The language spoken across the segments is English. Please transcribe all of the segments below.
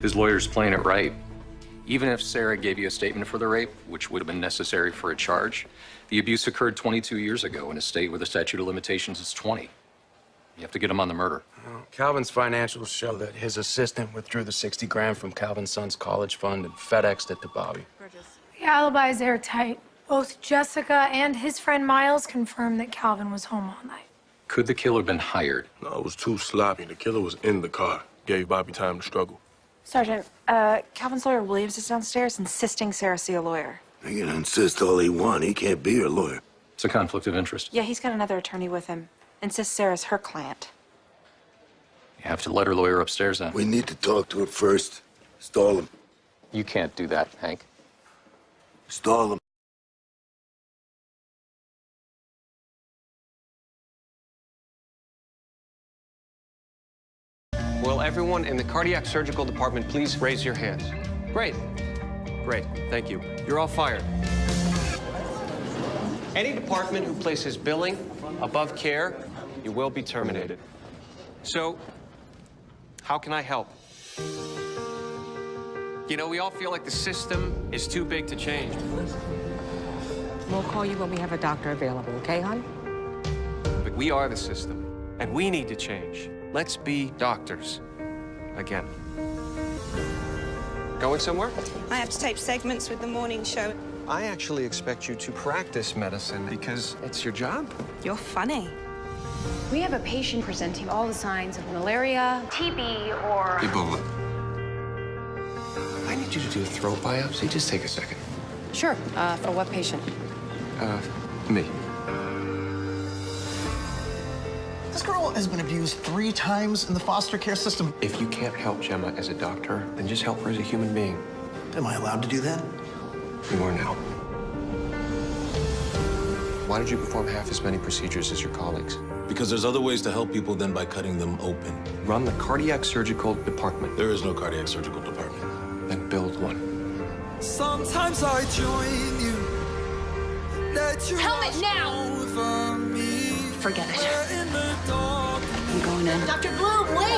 His lawyer's playing it right. Even if Sarah gave you a statement for the rape, which would have been necessary for a charge, the abuse occurred 22 years ago in a state where the statute of limitations is 20. You have to get him on the murder. Well, Calvin's financials show that his assistant withdrew the 60 grand from Calvin's son's college fund and FedExed it to Bobby. The alibi is airtight. Both Jessica and his friend Miles confirmed that Calvin was home all night. Could the killer have been hired? No, it was too sloppy. The killer was in the car. Gave Bobby time to struggle. Sergeant, Calvin's lawyer Williams is downstairs insisting Sarah see a lawyer. He can insist all he wants. He can't be her lawyer. It's a conflict of interest. Yeah, he's got another attorney with him. Insists Sarah's her client. You have to let her lawyer upstairs then. We need to talk to her first. Stall him. You can't do that, Hank. Stall him. Will everyone in the cardiac surgical department please raise your hands? Great. Great. Thank you. You're all fired. Any department who places billing above care, you will be terminated. So, how can I help? You know, we all feel like the system is too big to change. We'll call you when we have a doctor available, okay, hon? But we are the system, and we need to change. Let's be doctors again. Going somewhere? I have to tape segments with the morning show. I actually expect you to practice medicine because it's your job. You're funny. We have a patient presenting all the signs of malaria, TB, or... Ebola. I need you to do a throat biopsy. Just take a second. Sure. For what patient? Me. This girl has been abused 3 times in the foster care system. If you can't help Gemma as a doctor, then just help her as a human being. Am I allowed to do that? You are now. Why did you perform half as many procedures as your colleagues? Because there's other ways to help people than by cutting them open. Run the cardiac surgical department. There is no cardiac surgical department. Then build one. Sometimes I join you. Helmet now! Forget it. I'm going in. Dr. Bloom, wait!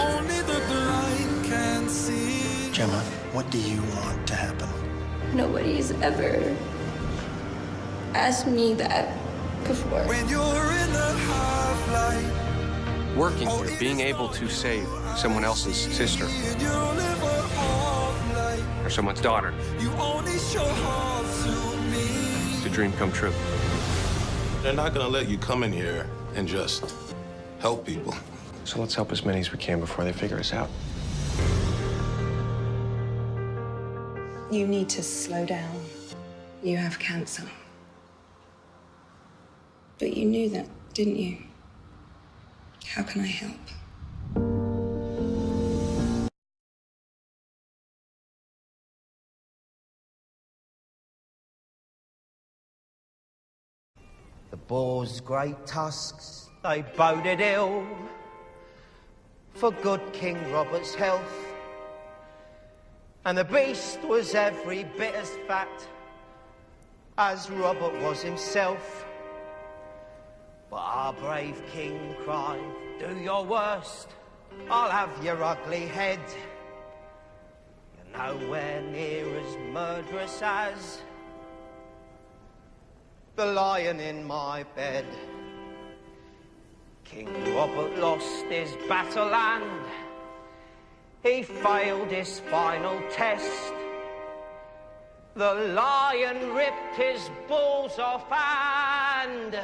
Gemma, what do you want to happen? Nobody's ever asked me that before. When you're in the half-light, Working here, being able to save someone else's sister or someone's daughter. you only show heart to me. It's a dream come true. They're not gonna let you come in here and just help people. So let's help as many as we can before they figure us out. You need to slow down. You have cancer. But you knew that, didn't you? How can I help? The boar's great tusks, they boded ill for good King Robert's health. And the beast was every bit as fat as Robert was himself. But our brave king cried, do your worst, I'll have your ugly head. You're nowhere near as murderous as the lion in my bed. King Robert lost his battle and he failed his final test. The lion ripped his balls off and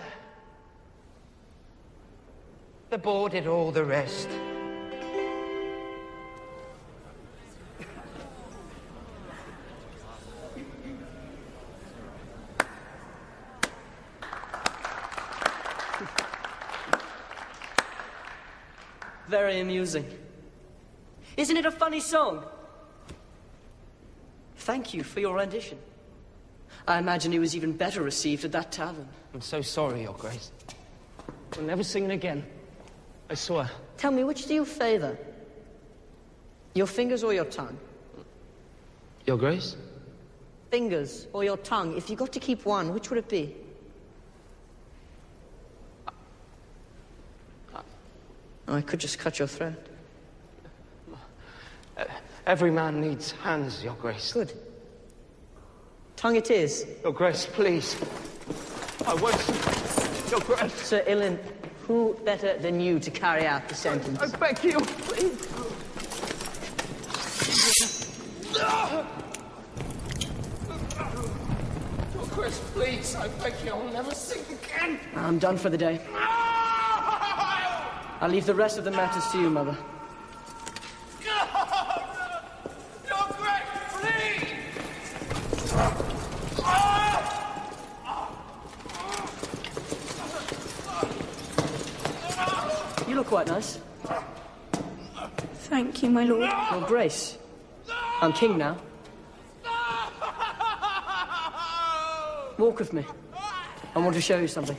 the boar did all the rest. Very amusing. Isn't it a funny song? Thank you for your rendition. I imagine it was even better received at that tavern. I'm so sorry, Your Grace. We'll never sing it again. I swear. Tell me, which do you favor? Your fingers or your tongue? Your Grace? Fingers or your tongue? If you got to keep one, which would it be? Oh, I could just cut your throat. Every man needs hands, Your Grace. Good. Tongue it is. Your Grace, please. I won't... Your Grace. Sir Ilan, who better than you to carry out the sentence? I beg you, please. Your Grace, please, I beg you, I'll never sing again. I'm done for the day. I'll leave the rest of the matters to you, Mother. Your Grace, please! You look quite nice. Thank you, my lord. Your Grace. I'm king now. Walk with me. I want to show you something.